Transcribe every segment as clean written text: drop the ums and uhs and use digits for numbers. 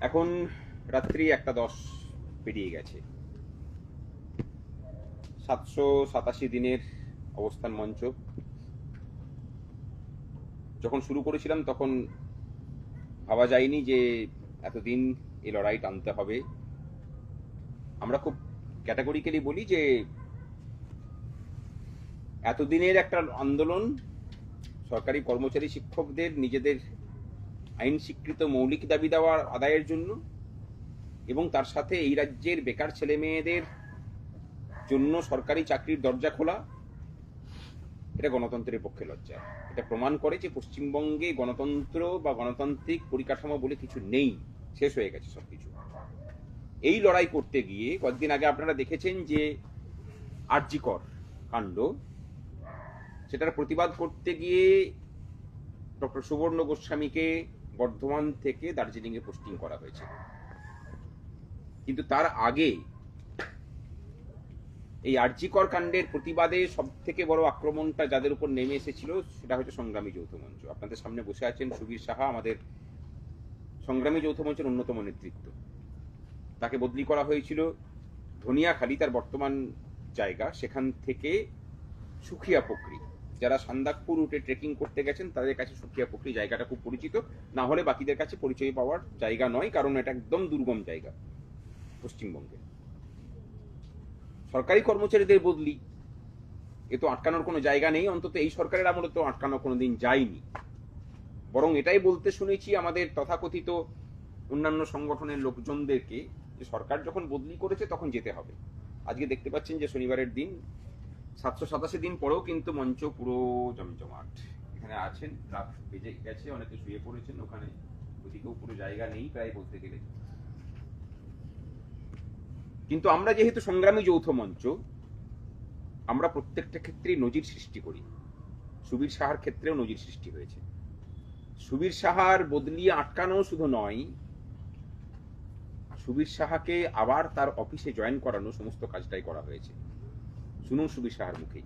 এখন রাত্রি 1:10 পেরিয়ে গেছে। 787 দিনের অবস্থান মঞ্চ যখন শুরু করেছিলাম তখন ভাবা যায়নি যে এতদিন এই লড়াই টানতে হবে। আমরা খুব ক্যাটাগরিক্যালি বলি যে এতদিনের একটা আন্দোলন সরকারি কর্মচারী শিক্ষকদের নিজেদের আইন স্বীকৃত মৌলিক দাবি দেওয়ার আদায়ের জন্য, এবং তার সাথে এই রাজ্যের বেকার ছেলে মেয়েদের জন্য সরকারি চাকরির দরজা খোলা, এটা গণতন্ত্রের পক্ষে লজ্জা। এটা প্রমাণ করে যে পশ্চিমবঙ্গে গণতন্ত্র বা গণতান্ত্রিক পরিকাঠামো বলে কিছু নেই, শেষ হয়ে গেছে সবকিছু। এই লড়াই করতে গিয়ে কয়েকদিন আগে আপনারা দেখেছেন যে আরজিকর কাণ্ড, সেটার প্রতিবাদ করতে গিয়ে ডক্টর সুবর্ণ গোস্বামীকে বর্ধমান থেকে দার্জিলিং এ পোস্টিং করা হয়েছে। কিন্তু তার আগে এই আরজিকর কাণ্ডের প্রতিবাদে সব থেকে বড় আক্রমণটা যাদের উপর নেমে এসেছিল সেটা হচ্ছে সংগ্রামী যৌথ মঞ্চ। আপনাদের সামনে বসে আছেন সুবীর সাহা, আমাদের সংগ্রামী যৌথ মঞ্চের অন্যতম নেতৃত্ব। তাকে বদলি করা হয়েছিল ধনিয়াখালী, তার বর্তমান জায়গা, সেখান থেকে সুখিয়া পুকুরি। যারা সান্দাকপুর রুটে ট্রেকিং করতে গেছেন তাদের কাছে সুখিয়া পুকুরি জায়গাটা খুব পরিচিত, না হলে বাকিদের কাছে পরিচয় পাওয়ার জায়গা নয়, কারণ এটা একদম দুর্গম জায়গা পশ্চিমবঙ্গে। সরকারি কর্মচারীদের বদলি এ তো আটকানোর কোনো জায়গা নেই, অন্তত এই সরকারের আমলে তো আটকানো কোনোদিন যায়নি। বরং এটাই বলতে শুনেছি আমাদের তথাকথিত অন্যান্য সংগঠনের লোকজনদেরকে যে সরকার যখন বদলি করেছে তখন যেতে হবে। আজকে দেখতে পাচ্ছেন যে শনিবারের দিন, 787 দিন পরেও কিন্তু মঞ্চ পুরো জমজমাট। এখানে আছেন, রাত বেজে গেছে, অনেকে শুয়ে পড়েছেন, ওখানে ওদিকেও পুরো জায়গা নেই প্রায় বলতে গেলে। কিন্তু আমরা যেহেতু সংগ্রামী যৌথ মঞ্চ, আমরা প্রত্যেকটা ক্ষেত্রেই নজির সৃষ্টি করি। সুবীর সাহার ক্ষেত্রেও নজির সৃষ্টি হয়েছে। সুবীর সাহার বদলি আটকানো শুধু নয়, সুবীর সাহাকে আবার তার অফিসে জয়েন করানো, সমস্ত কাজটাই করা হয়েছে। শুনুন সুবীর সাহার মুখেই।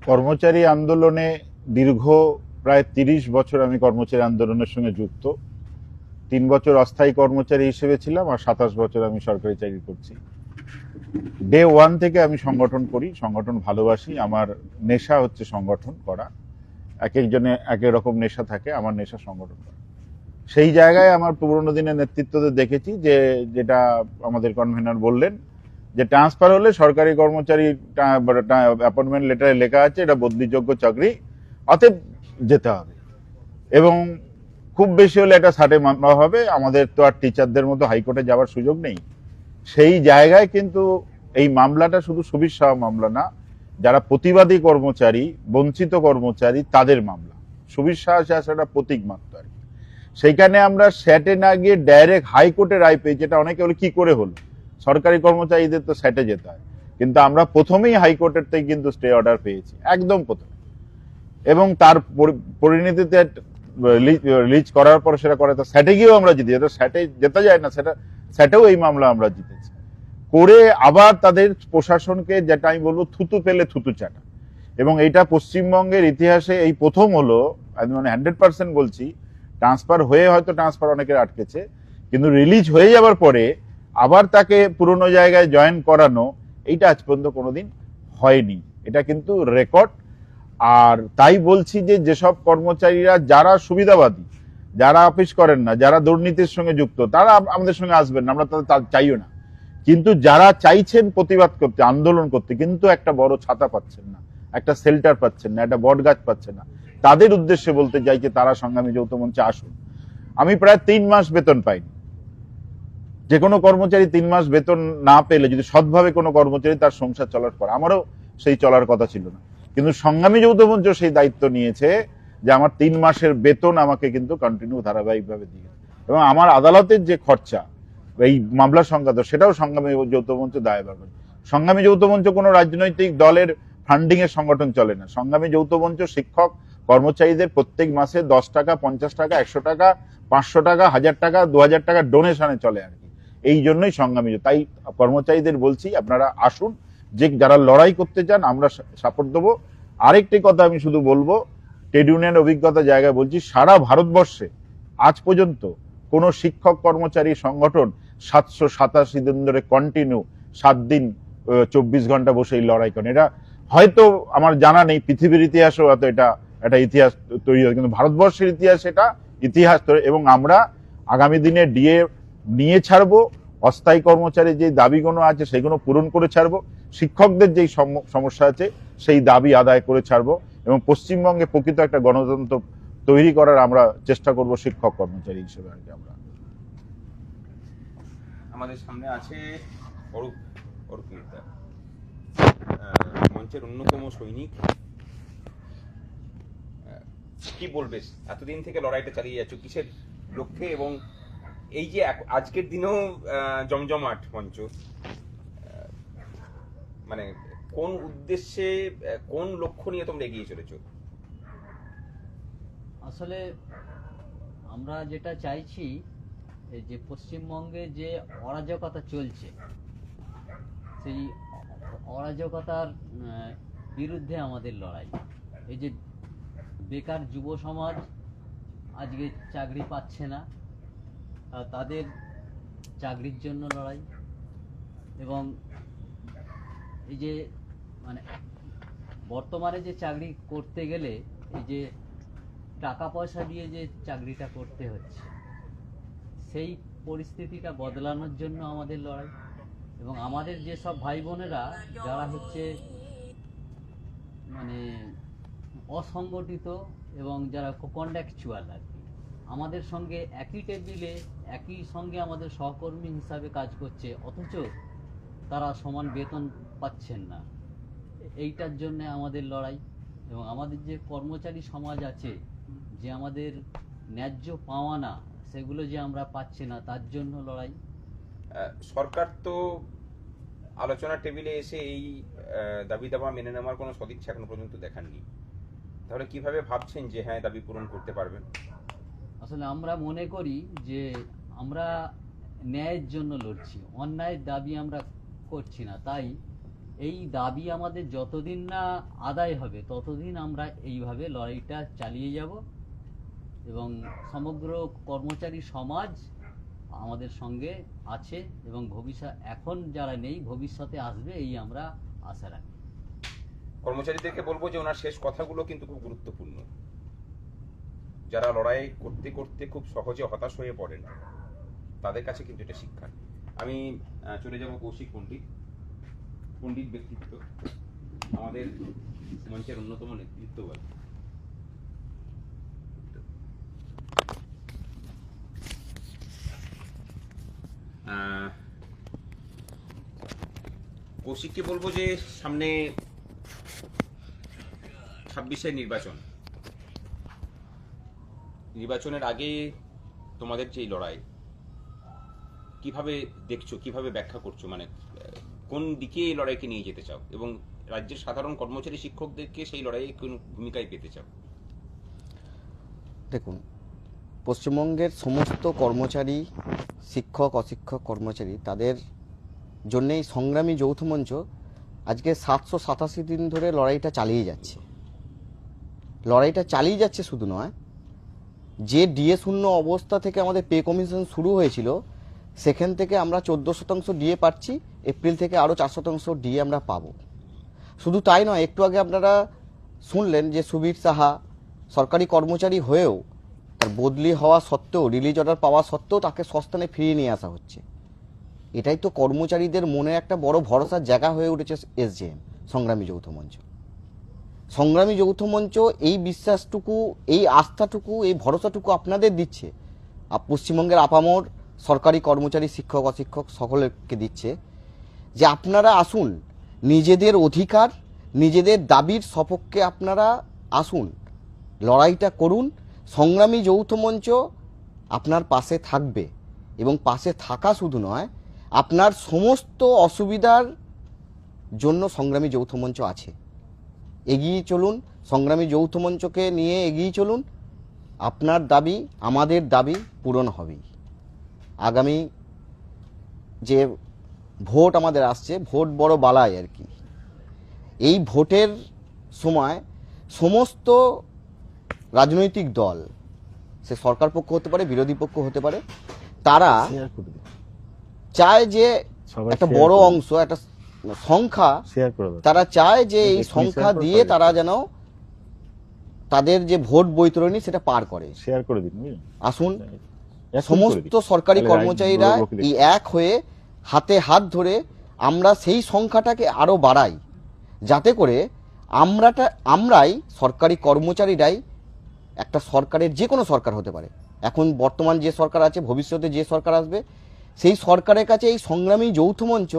কর্মচারী আন্দোলনে দীর্ঘ প্রায় 30 বছর আমি কর্মচারী আন্দোলনের সঙ্গে যুক্ত। 3 বছর অস্থায়ী কর্মচারী হিসেবে ছিলাম, আর 27 বছর আমি সরকারি চাকরি করছি। ডে 1 থেকে আমি সংগঠন করি, সংগঠন ভালোবাসি। আমার নেশা হচ্ছে সংগঠন করা। এক একজনে এক এক রকম নেশা থাকে, আমার নেশা সংগঠন করা। সেই জায়গায় আমার পুরোনো দিনের নেতৃত্বদের দেখেছি যে, যেটা আমাদের কনভেনার বললেন, যে ট্রান্সফার হলে সরকারি কর্মচারী অ্যাপয়েন্টমেন্ট লেটারে লেখা আছে এটা বদলিযোগ্য চাকরি, অতএব যেতে হবে, এবং খুব বেশি হলে এটা 60 মামলা হবে। আমাদের তো আর টিচারদের মতো হাইকোর্টে যাওয়ার সুযোগ নেই। সেই জায়গায় কিন্তু এই মামলাটা শুধু সুবীর সাহা মামলা না, যারা প্রতিবাদী কর্মচারী, বঞ্চিত কর্মচারী, তাদের মামলা। সুবীর সাহা একটা প্রতীক মাত্র আর কি। সেইখানে আমরা স্যাটে না গিয়ে ডাইরেক্ট হাইকোর্টে রায় পেয়েছি। এটা অনেকে বলে কি করে হলো, সরকারি কর্মচারীদের তো স্যাটে যেতে হয়, কিন্তু আমরা প্রথমেই হাইকোর্টের থেকে কিন্তু স্টে অর্ডার পেয়েছি, একদম প্রথমে। এবং তার পরিণতিতে রিলিজ করার পর সেটা করে স্যাটে গিয়েও আমরা জিতি। এটা স্যাটে যেতে যায় না, সেটা স্যাটেও এই মামলা আমরা জিতেছি করে। আবার তাদের প্রশাসনকে, যেটা আমি বলবো, থুতু পেলে থুতু চাটা। এবং এইটা পশ্চিমবঙ্গের ইতিহাসে এই প্রথম হলো, আমি 100% বলছি। ট্রান্সফার হয়ে হয়তো ট্রান্সফার অনেকের আটকেছে, কিন্তু রিলিজ হয়ে যাওয়ার পরে আবার তাকে পুরনো জায়গায় জয়েন করানো, এইটা আজ পর্যন্ত কোনোদিন হয়নি। এটা কিন্তু রেকর্ড। আর তাই বলছি যে, যেসব কর্মচারীরা যারা সুবিধাবাদী, যারা অফিস করেন না, যারা দুর্নীতির সঙ্গে যুক্ত, তারা আমাদের সঙ্গে আসবেন না, আমরা তাদের চাইও না। কিন্তু যারা চাইছেন প্রতিবাদ করতে, আন্দোলন করতে, কিন্তু একটা বড় ছাতা পাচ্ছেন না, একটা শেল্টার পাচ্ছেন না, একটা বট গাছ পাচ্ছেন না, তাদের উদ্দেশ্যে বলতে চাই যে তারা সংগ্রামী যৌথ মঞ্চে আসুন। আমি প্রায় 3 মাস বেতন পাইনি। যে কোনো কর্মচারী 3 মাস বেতন না পেলে, যদি সৎভাবে কোনো কর্মচারী তার সংসার চলার পর, আমারও সেই চলার কথা ছিল না, কিন্তু সংগ্রামী যৌথ মঞ্চ সেই দায়িত্ব নিয়েছে যে আমার 3 মাসের বেতন আমাকে কিন্তু কন্টিনিউ ধারাবাহিকভাবে দিয়ে, এবং আমার আদালতের যে খরচা এই মামলা সংক্রান্ত, সেটাও সংগ্রামী যৌথ মঞ্চ দায়ভার করে। সংগ্রামী যৌথ মঞ্চ কোনো রাজনৈতিক দলের ফান্ডিং এর সংগঠন চলে না। সংগ্রামী যৌথ মঞ্চ শিক্ষক কর্মচারীদের প্রত্যেক মাসে 10 টাকা, 50 টাকা, 100 টাকা, 500 টাকা, 1000 টাকা, 2000 টাকা ডোনেশনে চলে আর কি। এই জন্যই সংগ্রামী। তাই কর্মচারীদের বলছি, আপনারা আসুন, যে যারা লড়াই করতে চান আমরা সাপোর্ট দেবো। আরেকটি কথা আমি শুধু বলবো, ট্রেড ইউনিয়ন অভিজ্ঞতা জায়গায় বলছি, সারা ভারতবর্ষে আজ পর্যন্ত কোন শিক্ষক কর্মচারী সংগঠন 787 দিন ধরে কন্টিনিউ 7 দিন 24 ঘন্টা বসে এই লড়াই করেন। এটা হয়তো আমার জানা নেই, পৃথিবীর ইতিহাসেও হয়তো এটা একটা ইতিহাস তৈরি হয়, কিন্তু ভারতবর্ষের ইতিহাস এটা ইতিহাস তৈরি। এবং আমরা আগামী দিনে ডিএ নিয়ে ছাড়বো, অস্থায়ী কর্মচারীর যে দাবিগুলো আছে সেগুলো পূরণ করে ছাড়বো, শিক্ষকদের যেই সমস্যা আছে সেই দাবি আদায় করে ছাড়বো, এবং পশ্চিমবঙ্গে প্রকৃত একটা গণতন্ত্র তৈরি করার আমরা চেষ্টা করব শিক্ষক কর্মচারী হিসেবে। আর কি আমরা আমাদের সামনে আছে অরূপ মিত্র, মঞ্চের অন্যতম সৈনিক। কি বলবে, এতদিন থেকে লড়াইটা চালিয়ে যাচ্ছ কিসের লক্ষ্যে, এবং এই যে আজকের দিনেও জমজমাট মঞ্চ, মানে কোন উদ্দেশ্যে, কোন লক্ষ্য নিয়ে তোমরা এগিয়ে চলেছো? আসলে আমরা যেটা চাইছি যে পশ্চিমবঙ্গে যে অরাজকতা চলছে সেই অরাজকতার বিরুদ্ধে আমাদের লড়াই। এই যে বেকার যুব সমাজ আজকে চাকরি পাচ্ছে না, তাদের চাকরির জন্য লড়াই। এবং এই যে মানে বর্তমানে যে চাকরি করতে গেলে এই যে টাকা পয়সা দিয়ে যে চাকরিটা করতে হচ্ছে, সেই পরিস্থিতিটা বদলানোর জন্য আমাদের লড়াই। এবং আমাদের যেসব ভাই বোনেরা যারা হচ্ছে মানে অসংগঠিত এবং যারা কন্ট্রাকচুয়াল আর কি, আমাদের সঙ্গে একই টেবিলে একই সঙ্গে আমাদের সহকর্মী হিসাবে কাজ করছে, অথচ তারা সমান বেতন পাচ্ছেন না, এইটার জন্য আমাদের লড়াই। এবং আমাদের যে কর্মচারী সমাজ আছে, যে আমাদের ন্যায্য পাওয়া না সেগুলো যে আমরা পাচ্ছি না, তার জন্য লড়াই। সরকার তো আলোচনা টেবিলে এসে এই দাবি দাবা মেনে নেওয়ার কোনো সদিচ্ছা এখনো পর্যন্ত দেখাননি, তাহলে কিভাবে ভাবছেন যে হ্যাঁ দাবি পূরণ করতে পারবেন? আসলে আমরা মনে করি যে আমরা ন্যায়ের জন্য লড়ছি, অন্যায়ের দাবি আমরা করছি না। তাই এই দাবি আমাদের যতদিন না আদায় হবে ততদিন আমরা এইভাবে লড়াইটা চালিয়ে যাব, এবং সমগ্র কর্মচারী সমাজ আমাদের সঙ্গে আছে, এবং এখন যারা নেই ভবিষ্যতে আসবে, এই আমরা আশা রাখি। কর্মচারীদেরকে বলবো যে ওনার শেষ কথাগুলো কিন্তু খুব গুরুত্বপূর্ণ। যারা লড়াই করতে করতে খুব সহজে হতাশ হয়ে পড়েন, তাদের কাছে কিন্তু এটা শিক্ষা। আমি চলে যাব কৌশিক পণ্ডিত ব্যক্তিত্ব, আমাদের মঞ্চের অন্যতম নেতৃত্ববাদ। কৌশিককে বলবো যে সামনে 26-এর নির্বাচনের আগে তোমাদের যে লড়াই কিভাবে দেখছো, কিভাবে ব্যাখ্যা করছো, মানে কোন দিকে এই লড়াইকে নিয়ে যেতে চাও, এবং রাজ্যের সাধারণ কর্মচারী শিক্ষকদেরকে সেই লড়াইয়ে কোন ভূমিকায় পেতে চাও? দেখুন, পশ্চিমবঙ্গের সমস্ত কর্মচারী, শিক্ষক অশিক্ষক কর্মচারী, তাদের জন্যেই সংগ্রামী যৌথ মঞ্চ আজকে 787 দিন ধরে লড়াইটা চালিয়ে যাচ্ছে। লড়াইটা চালিয়ে যাচ্ছে শুধু নয়, যে ডিএ শূন্য অবস্থা থেকে আমাদের পে কমিশন শুরু হয়েছিল, সেখান থেকে আমরা 14% ডিএ পাচ্ছি, এপ্রিল থেকে আরও 4% ডিএ আমরা পাবো। শুধু তাই নয়, একটু আগে আপনারা শুনলেন যে সুবীর সাহা সরকারি কর্মচারী হয়েও তার বদলি হওয়া সত্ত্বেও, রিলিজ অর্ডার পাওয়া সত্ত্বেও তাকে সস্থানে ফিরিয়ে নিয়ে আসা হচ্ছে। এটাই তো কর্মচারীদের মনে একটা বড় ভরসার জায়গা হয়ে উঠেছে এসজেএম, সংগ্রামী যৌথ মঞ্চ। সংগ্রামী যৌথ মঞ্চ এই বিশ্বাসটুকু, এই আস্থাটুকু, এই ভরসাটুকু আপনাদের দিচ্ছে, পশ্চিমবঙ্গের আপামর সরকারি কর্মচারী, শিক্ষক অশিক্ষক সকলকে দিচ্ছে, যে আপনারা আসুন, নিজেদের অধিকার, নিজেদের দাবির সপক্ষে আপনারা আসুন, লড়াইটা করুন। সংগ্রামী যৌথ মঞ্চ আপনার পাশে থাকবে, এবং পাশে থাকা শুধু নয়, আপনার সমস্ত অসুবিধার জন্য সংগ্রামী যৌথ মঞ্চ আছে। এগিয়ে চলুন, সংগ্রামী যৌথ মঞ্চকে নিয়ে এগিয়ে চলুন, আপনার দাবি, আমাদের দাবি পূরণ হবেই। আগামী যে ভোট আমাদের আসছে, ভোট বড় বালাই আর কি, এই ভোটের সময় সমস্ত রাজনৈতিক দল, সে সরকার পক্ষ হতে পারে, বিরোধী পক্ষ হতে পারে, তারা শেয়ার করে দিন, চায় যে সবাই একটা share বড় করে দিন। অংশ, একটা সংখ্যা, শেয়ার করে দাও। তারা চায় যে এই তুমি সংখ্যা share করো, দিয়ে সবাই তারা যেন তাদের যে ভোট বৈতরণী সেটা পার করে। শেয়ার করে দিন, বুঝলেন? আসুন, এখন করে সমস্ত দিন। সরকারি তাহলে কর্মচারীরা বড় লোকই এই দেখবে। এক হয়ে হাতে হাত ধরে আমরা সেই সংখ্যাটাকে আরো বাড়াই, যাতে করে আমরাই সরকারি কর্মচারীরাই একটা সরকারের, যে কোনো সরকার হতে পারে, এখন বর্তমান যে সরকার আছে, ভবিষ্যতে যে সরকার আসবে, সেই সরকারের কাছে এই সংগ্রামী যৌথ মঞ্চ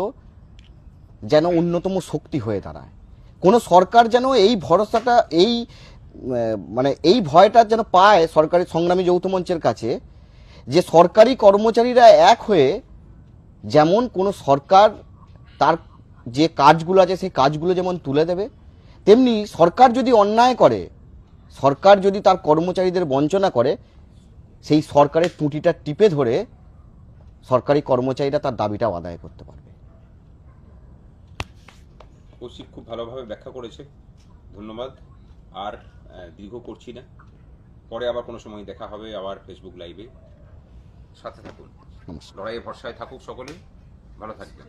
যেন অন্যতম শক্তি হয়ে দাঁড়ায়। কোনো সরকার যেন এই ভরসাটা, মানে এই ভয়টা যেন পায় সরকারি সংগ্রামী যৌথ মঞ্চের কাছে, যে সরকারি কর্মচারীরা এক হয়ে, যেমন কোনো সরকার তার যে কাজগুলো আছে সেই কাজগুলো যেমন তুলে দেবে, তেমনি সরকার যদি অন্যায় করে, সরকার যদি তার কর্মচারীদের বঞ্চনা করে, সেই সরকারের টুঁটিটা টিপে ধরে সরকারি কর্মচারীরা তার দাবিটাও আদায় করতে পারবে। কৌশিক খুব ভালোভাবে ব্যাখ্যা করেছে, ধন্যবাদ। আর দীর্ঘ করছি না, পরে আবার কোনো সময় দেখা হবে, আবার ফেসবুক লাইভে। সাথে থাকুন, নমস্কার। লড়াইয়ে ভরসায় থাকুক সকলে, ভালো থাকবেন।